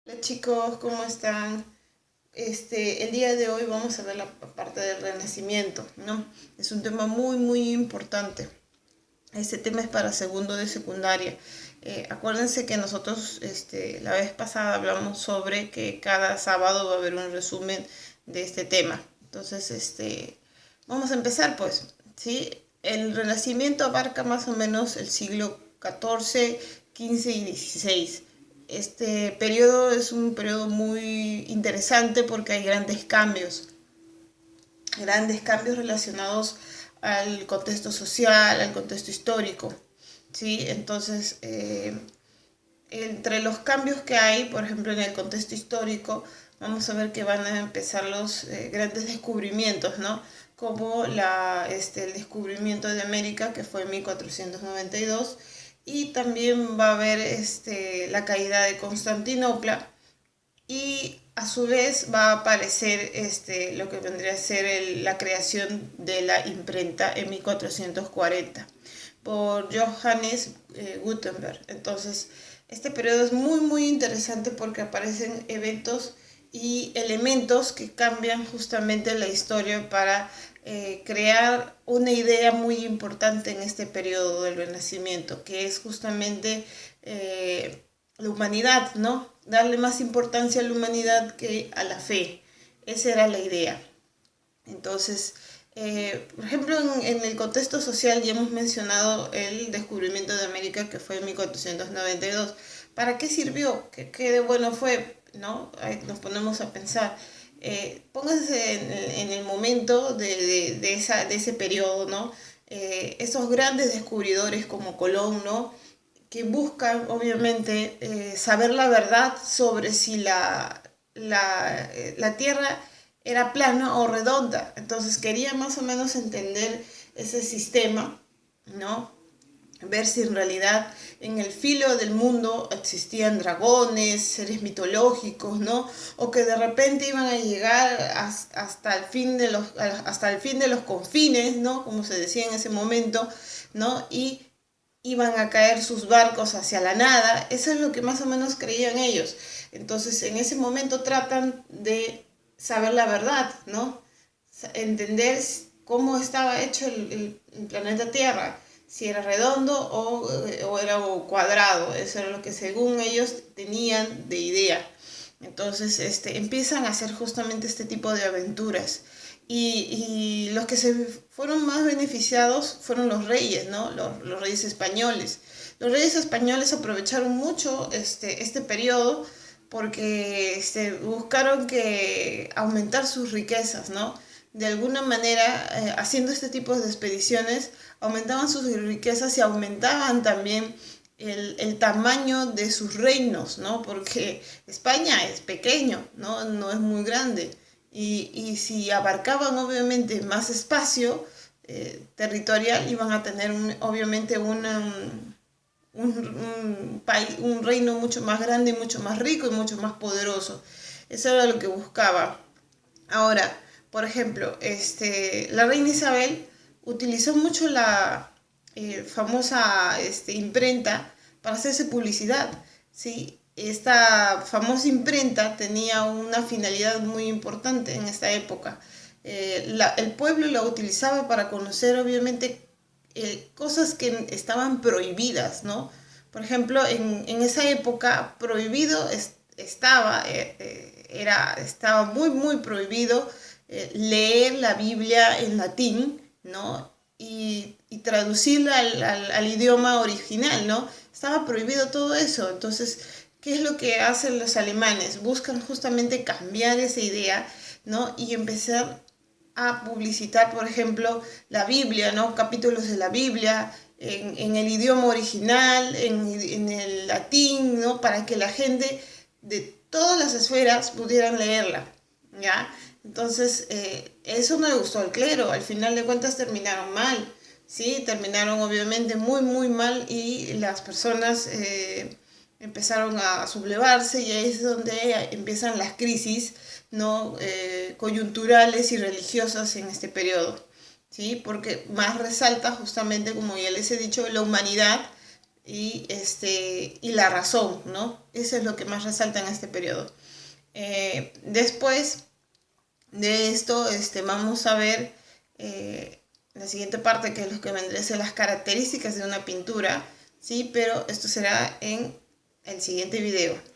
Hola chicos, ¿cómo están? El día de hoy vamos a ver la parte del Renacimiento, ¿no? Es un tema muy importante. Este tema es para segundo de secundaria. Acuérdense que nosotros la vez pasada hablamos sobre que cada sábado va a haber un resumen de este tema. Entonces, vamos a empezar pues, ¿sí? El Renacimiento abarca más o menos el siglo XIV, XV y XVI. Este periodo es un periodo muy interesante porque hay grandes cambios relacionados al contexto social, al contexto histórico, ¿sí? Entonces, entre los cambios que hay, por ejemplo, en el contexto histórico, vamos a ver que van a empezar los grandes descubrimientos, ¿no? Como el descubrimiento de América, que fue en 1492, y también va a haber la caída de Constantinopla, y a su vez va a aparecer lo que vendría a ser la creación de la imprenta en 1440 por Johannes Gutenberg. Entonces, este periodo es muy interesante porque aparecen eventos y elementos que cambian justamente la historia para crear una idea muy importante en este periodo del Renacimiento, que es justamente la humanidad, ¿no? Darle más importancia a la humanidad que a la fe. Esa era la idea. Entonces, por ejemplo, en el contexto social ya hemos mencionado el descubrimiento de América, que fue en 1492. ¿Para qué sirvió? ¿Qué de bueno fue? ¿No? Ahí nos ponemos a pensar. Pónganse en el momento de ese periodo, ¿no? Esos grandes descubridores como Colón, ¿no? Que buscan, obviamente, saber la verdad sobre si la Tierra era plana o redonda. Entonces quería más o menos entender ese sistema, ¿no? Ver si en realidad en el filo del mundo existían dragones, seres mitológicos, ¿no? O que de repente iban a llegar hasta el fin de los confines, ¿no? Como se decía en ese momento, ¿no? Y iban a caer sus barcos hacia la nada. Eso es lo que más o menos creían ellos. Entonces, en ese momento tratan de saber la verdad, ¿no? Entender cómo estaba hecho el planeta Tierra, si era redondo o era cuadrado. Eso era lo que según ellos tenían de idea. Entonces, empiezan a hacer justamente este tipo de aventuras. Y los que se fueron más beneficiados fueron los reyes, ¿no? Los reyes españoles. Los reyes españoles aprovecharon mucho este periodo porque buscaron que aumentar sus riquezas, ¿no? De alguna manera, haciendo este tipo de expediciones, aumentaban sus riquezas y aumentaban también el tamaño de sus reinos, ¿no? Porque España es pequeño, ¿no? No es muy grande. Y si abarcaban obviamente más espacio territorial, iban a tener obviamente un reino mucho más grande, mucho más rico y mucho más poderoso. Eso era lo que buscaba. Ahora, por ejemplo, la reina Isabel utilizó mucho la famosa imprenta para hacerse publicidad, ¿sí? Esta famosa imprenta tenía una finalidad muy importante en esta época. El pueblo la utilizaba para conocer, obviamente, cosas que estaban prohibidas, ¿no? Por ejemplo, en esa época prohibido estaba muy prohibido leer la Biblia en latín, ¿no? Y traducirla al idioma original, ¿no? Estaba prohibido todo eso. Entonces, ¿qué es lo que hacen los alemanes? Buscan justamente cambiar esa idea, ¿no? Y empezar a publicitar, por ejemplo, la Biblia, ¿no? Capítulos de la Biblia en el idioma original, en el latín, ¿no? Para que la gente de todas las esferas pudieran leerla, ¿ya? Entonces, eso no le gustó al clero, al final de cuentas terminaron mal, ¿sí? Terminaron obviamente muy mal y las personas empezaron a sublevarse y ahí es donde empiezan las crisis, ¿no? Coyunturales y religiosas en este periodo, ¿sí? Porque más resalta justamente, como ya les he dicho, la humanidad y la razón, ¿no? Eso es lo que más resalta en este periodo. Después de esto, vamos a ver la siguiente parte, que es lo que vendría a ser las características de una pintura, ¿sí? Pero esto será en el siguiente video.